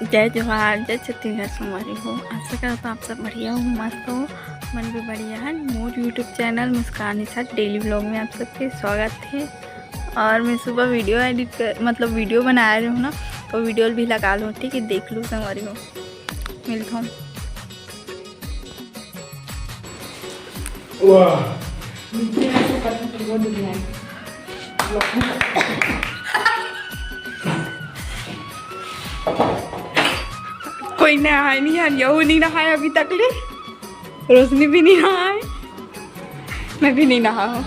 जय जोहार, जय छत्तीसगढ़ संगवारी हो। आशा करता हूँ आप सब बढ़िया हो, मस्त हो, मन भी बढ़िया है। मोर यूट्यूब चैनल मुस्कान के साथ डेली व्लॉग में आप सबके स्वागत है। और मैं सुबह वीडियो एडिट कर वीडियो बना रही हूँ ना, तो वीडियो भी लगा लूँ, ठीक है, देख लूँ संगवारी हो। मिलता हूँ। कोई नहाए नहीं है, यहू नहीं नहाया अभी तक ले, रोशनी भी नहीं नहाए, मैं भी नहीं नहा हूँ।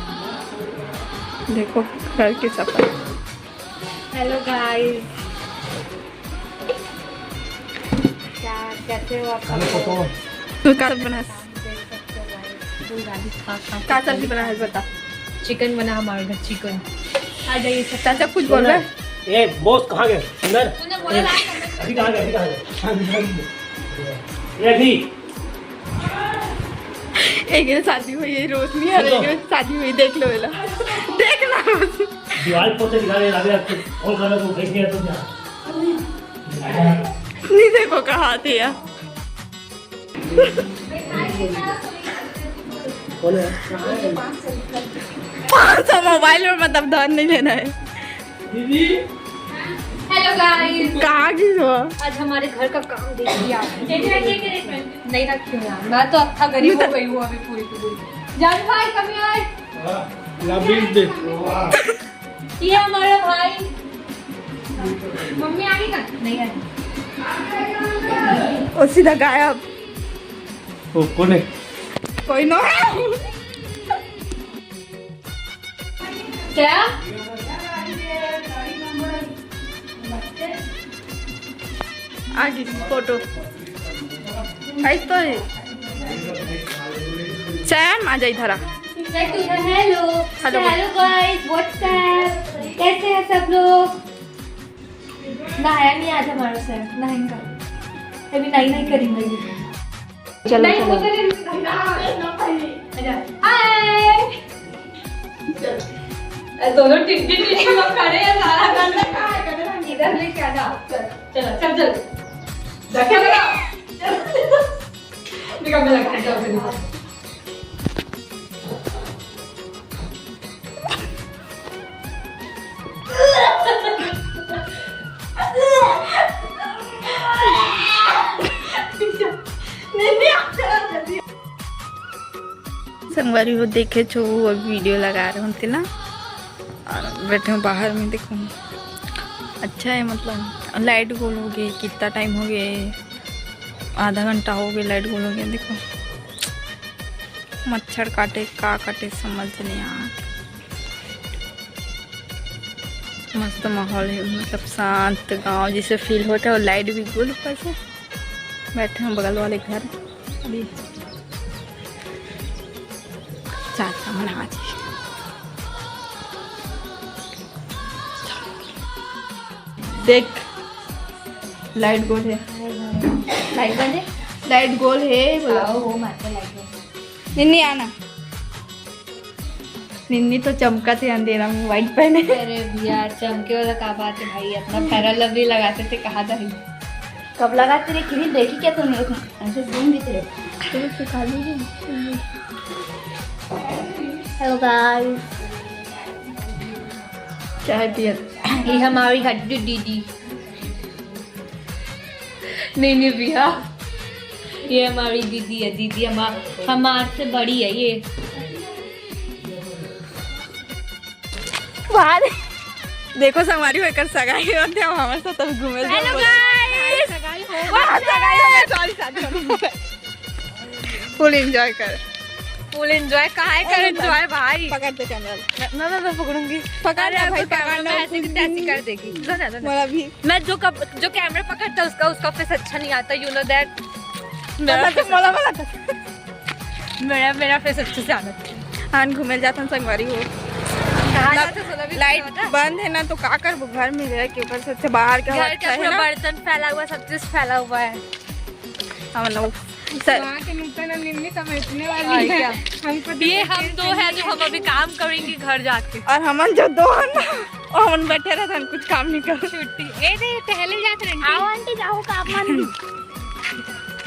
देखो घर की सफाई। हेलो गाइस, क्या कैसे हो आप? तो क्या बना, क्या सब्जी बना है बता? चिकन बना हमारे घर, चिकन। आ जाइए चाचा, कुछ बोल रहे? ए बॉस कहाँ गए? अंदर तूने बोला ना अभी कहाँ गए? ये अभी एक शादी हुई है, रोशनी है, एक शादी हुई, देख लो एला, देख लो दीवार पोते दिखा रहे लगे आपको कौन करना तो देख लिया तुम नहीं, देखो कहाँ थे यार। कौन है? 500 मोबाइल में मतलब धन नहीं लेना है। दीदी हेलो गाइस, कहाँ की हो? आज हमारे घर का काम देखिए आप। नहीं रखी हूँ यार, मैं तो अच्छा गरीब हो गई हूँ अभी पूरी की पूरी। जान भाई कभी आए, लविंग दे ये हमारा भाई। मम्मी आ गई ना? नहीं आई। और सीधा गायब। ओ कौन है? कोई ना क्या? आगे फोटो ऐस तो है। चैन आ जाई धरा। हेलो हेलो गाइस, व्हाट्सएप, कैसे हैं सब लोग? नहाया नहीं आज हमारे से, नहाएंगा अभी, नहीं करेंगे। चलो हाय, दोनों टिड्डी लोग खड़े हैं, सारा गंदा कहाँ है? इधर लेके आ जा। चलो चल चल देखा निकल मैं लगता है। संगवारी हो देखे छो, वो वीडियो लगा रहे होते ना, और बैठे हूँ बाहर में। देखो अच्छा है, मतलब लाइट गोल हो गई, कितना टाइम हो गया, आधा घंटा हो गया लाइट गोल हो गया। देखो मच्छर काटे का काटे समझ नहीं आ। मस्त माहौल है, मतलब शांत गांव जैसे फील होता है, और लाइट भी गोल ऊपर से। बैठे हैं बगल वाले घर, अभी चाचा मना जी। देख लाइट गोल है, लाइट बंद है, लाइट गोल है बोला। वो मारते लाइट। निन्नी आना, निन्नी तो चमका थे अंधेरा में, व्हाइट पहने। अरे यार चमके वाला क्या बात है भाई, अपना फेयर लवली लगाते थे, कहा था कब लगाते रे? क्रीम देखी क्या तुमने? ऐसे घूम भी थे तो सिखा दीजिए। हेलो गाइस, चाय पिया। ये हमारी हड्डी दीदी नहीं भैया, ये हमारी दीदी है। दीदी हमारे से बड़ी है ये। बाहर देखो संगवारी होकर सगाई होते हैं हमारे साथ, तब घूमे। हेलो गाइस, फुल एंजॉय कर, फुल एंजॉय कहाँ है? कर एंजॉय भाई। पकड़ते कैमरा। मैं पकड़ूंगी। पकड़ ले भाई, पकड़ना ऐसे की तैसी कर देगी। मेरा भी मैं जो कैमरा पकड़ता है उसका फेस अच्छा नहीं आता, यू नो दैट। मेरा फेस अच्छे से आना चाहिए। हाँ घूमे जाता संगवारी हो। लाइट बंद है ना, तो का कर घर में रह के ऊपर से बाहर का घर का पूरा बर्तन फैला हुआ, सब चीज फैला हुआ है। हम लोग ये हम दो है जो हम अभी काम करेंगे घर जाके, और हम जो दो है ना और हम बैठे रहते हैं कुछ काम नहीं कर छुट्टी ए दे टहले जाते हैं आओ आंटी जाओ काम आंटी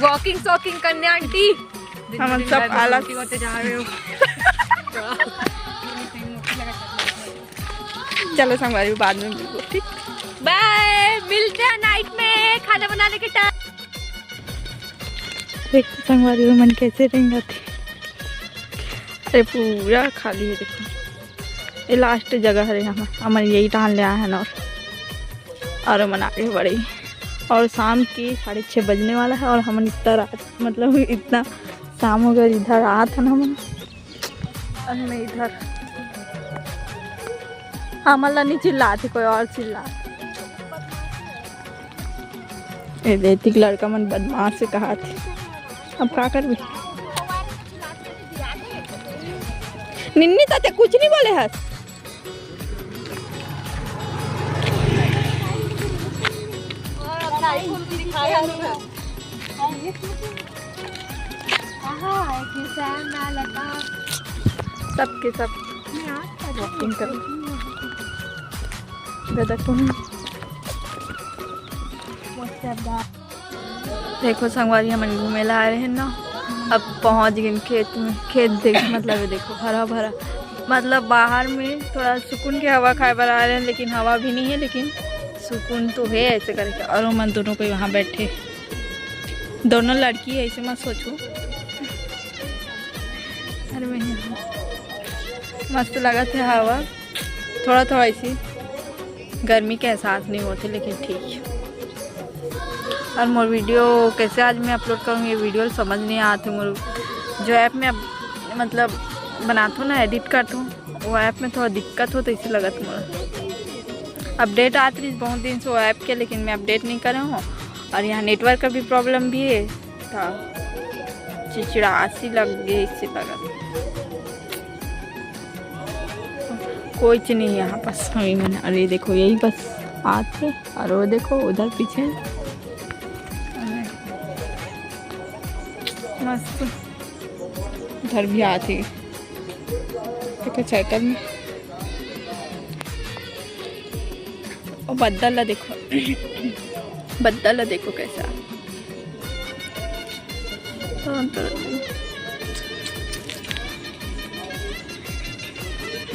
वॉकिंग शॉकिंग करने आंटी हम सब आलस होते जा रहे हो चलो संगवारी बाद में मिलते ठीक बाय मिलते हैं नाइट में खाना बनाने के टाइम देखो संगवारी में मन कैसे रहेंगे थे अरे पूरा खाली है देखो ये लास्ट जगह है यहाँ हमारे यही टान ले आए हैं ना और मन आगे बढ़े और शाम की 6:30 बजने वाला है और हम इतना रात मतलब इतना शाम हो गया इधर आया था ना हम और मैं इधर हाँ मतलब नहीं चिल्ला थे कोई और चिल्ला ये देती कि लड़का मन बदमाश से कहा थे अब क्या कर भी निन्नी ताते कुछ नहीं बोले हस सबके सब वॉकिंग करो देखो संगवारी हम घूमे ला आ रहे हैं ना अब पहुंच गए खेत में खेत देख मतलब ये देखो हरा भरा मतलब बाहर में थोड़ा सुकून की हवा खाए पर आ रहे हैं लेकिन हवा भी नहीं है लेकिन सुकून तो है ऐसे करके और मन दोनों को वहाँ बैठे दोनों लड़की है ऐसे मत सोचो अरे मैं मस्त लगा था हवा थोड़ा थोड़ा ऐसी गर्मी के एहसास नहीं होते लेकिन ठीक है और मोर वीडियो कैसे आज मैं अपलोड करूँगी ये वीडियो समझ नहीं आती मोर जो ऐप में मतलब बनाता हूँ ना एडिट करता हूँ वो ऐप में थोड़ा दिक्कत हो तो इसी लगा मोर अपडेट आती रही बहुत दिन से वो ऐप के लेकिन मैं अपडेट नहीं कर रहा हूँ और यहाँ नेटवर्क का भी प्रॉब्लम भी है था चिड़चिड़ासी लग गई इससे लगा कोई चीज़ नहीं है यहाँ पास हमें मैंने अरे देखो यही बस आते और वो देखो उधर पीछे मस्त उधर भी आती देखो साइकिल में और बदला देखो बदला देखो कैसा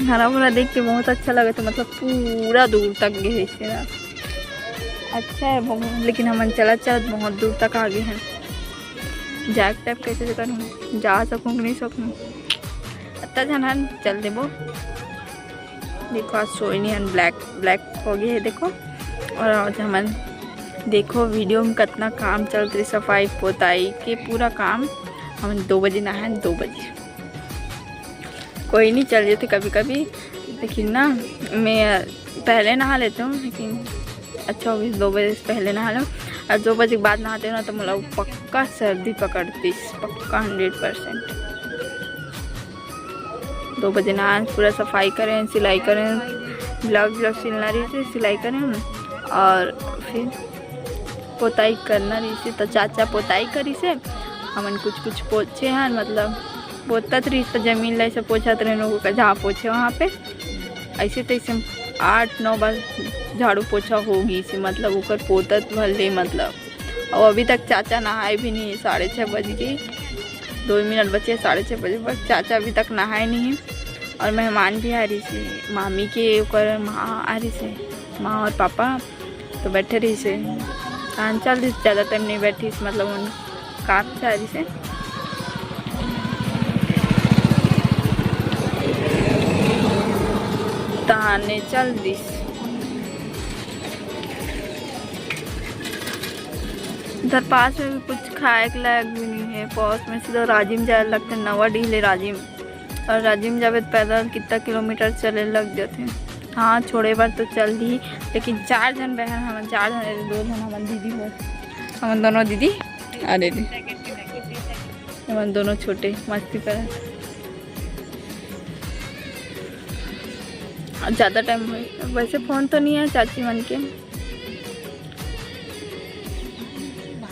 हरा भरा देख के बहुत अच्छा लगा था मतलब पूरा दूर तक गए इससे ना अच्छा है बहुत लेकिन हम चला बहुत दूर तक आ गए हैं जैक टैप कैसे करूँ जा सकूँ कि नहीं सकूँ इतना जन चल देवो देखो आज सोई नहीं है ब्लैक हो गया है देखो और आज हम देखो वीडियो में कितना काम चल रही सफाई पोताई के पूरा काम हम 2 बजे नहाए 2 बजे कोई नहीं चल जाते कभी कभी लेकिन ना मैं पहले नहा लेती हूँ लेकिन अच्छा होगी 2 बजे से पहले नहा लो और 2 बजे के बाद नहाते हो ना तो मतलब पक्का सर्दी पकड़ती पक्का 100%। 2 बजे नहा पूरा सफाई करें सिलाई करें ब्लाउज सिलना रही थी सिलाई करें और फिर पोताई करना रही थी तो चाचा पोताई करी से हमन कुछ पोछे हैं मतलब पोतत रही तो जमीन लाई से पोछत रहे लोगों का जहाँ पोछे वहाँ पे ऐसे तैसे 8-9 बार झाड़ू पोछा होगी इसे मतलब ऊपर पोतत भले मतलब और अभी तक चाचा नहाए भी नहीं है 6:30 बज गई 2 मिनट बचे 6:30 बजे बस चाचा अभी तक नहाए नहीं है और मेहमान भी आ रही से मामी के ऊपर माँ आ रही से माँ और पापा तो बैठे रही से चल रही ज़्यादा टाइम नहीं बैठी मतलब उन काम से आ रही से तहाने चल दी इधर पास में भी कुछ खाए के लायक भी नहीं है पास में सीधा राजिम जाए लगते नवा डीले राजिम और राजिम जावे पैदल कितना किलोमीटर चले लग जाते हाँ छोड़े बार तो चल दी लेकिन 4 जन बहन हम 4 जन 2 जन हमारे दीदी हो हम दोनों दीदी अरे हम दोनों छोटे मस्ती करें ज़्यादा टाइम हुई वैसे फ़ोन तो नहीं है चाची मन के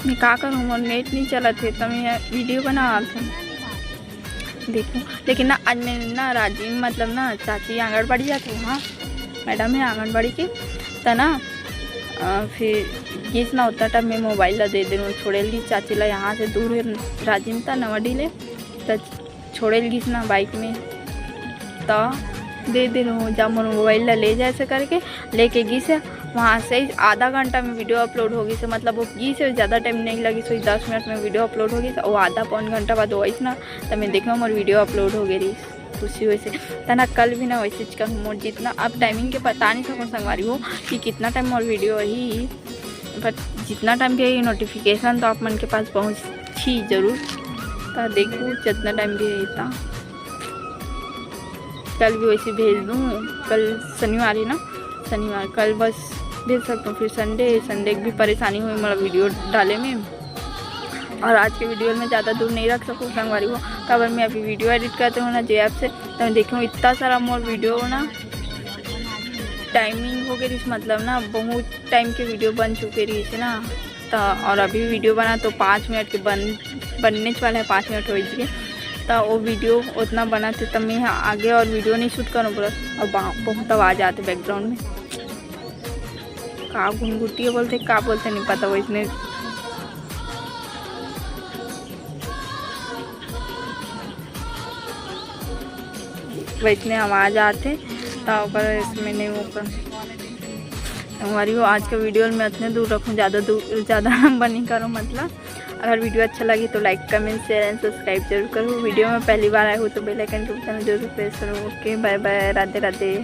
मैं क्या करूँ और नेट नहीं चला थे तो मैं वीडियो बना था देखो लेकिन ना आज मैं ना राजीव मतलब ना चाची आंगनबाड़ी जाती वहाँ मैडम है आंगनबाड़ी की, तो ना फिर गीस ना उतना टाइम में मोबाइल ला दे दें छोड़ेल चाची ला यहाँ से दूर है राजिम था नवाडी ले, तो छोड़ेल गीस ना बाइक में, तो दे दे रहा जब मोर मोबाइल ला ले जाए से करके लेके गीस है। वहाँ से आधा घंटा में वीडियो अपलोड होगी से, मतलब वो गई से ज़्यादा टाइम नहीं लगी, सो 10 मिनट में वीडियो अपलोड होगी। वो आधा पौन घंटा बाद वैसे ना तो मैं देखा मोर वीडियो अपलोड हो गई खुशी वैसे तना। कल भी ना वैसे का मोर जितना अब टाइमिंग के पता नहीं सकूँ संगवारी हो कि कितना time more video he, but जितना टाइम भी है नोटिफिकेशन तो आप मन के पास पहुँची जरूर, तो देखूँ जितना टाइम भी है इतना। कल भी वैसे भेज दूँ, कल शनिवार है ना, शनिवार कल बस भेज सकता हूँ। फिर संडे की भी परेशानी हुई मतलब वीडियो डाले में, और आज के वीडियो में ज़्यादा दूर नहीं रख सकूँ संगवारी हो। कबर मैं अभी वीडियो एडिट करते हूँ ना जे ऐप से, तो मैं देखूँ इतना सारा मोर वीडियो ना टाइमिंग हो गई, मतलब ना बहुत टाइम के वीडियो बन चुके रही थी ना, तो और अभी वीडियो बना तो 5 मिनट के बनने वाला है, 5 मिनट हो गए, तो वो वीडियो उतना बना थे तब मैं आगे और वीडियो नहीं शूट करूँ पूरा, और बहुत आवाज़ आते बैकग्राउंड में, का घुनघुटिया बोलते का बोलते नहीं पता, वो इसने वैसने आवाज़ आते तो इसमें नहीं वो कर हमारी वो। आज के वीडियो में इतने दूर रखूँ, ज़्यादा लंबा नहीं करूँ मतलब। अगर वीडियो अच्छा लगी तो like comment share and subscribe जरूर करो। वीडियो में पहली बार आए हो तो बेल आइकन को बटन जरूर प्रेस करो। Okay bye bye, Radhe Radhe.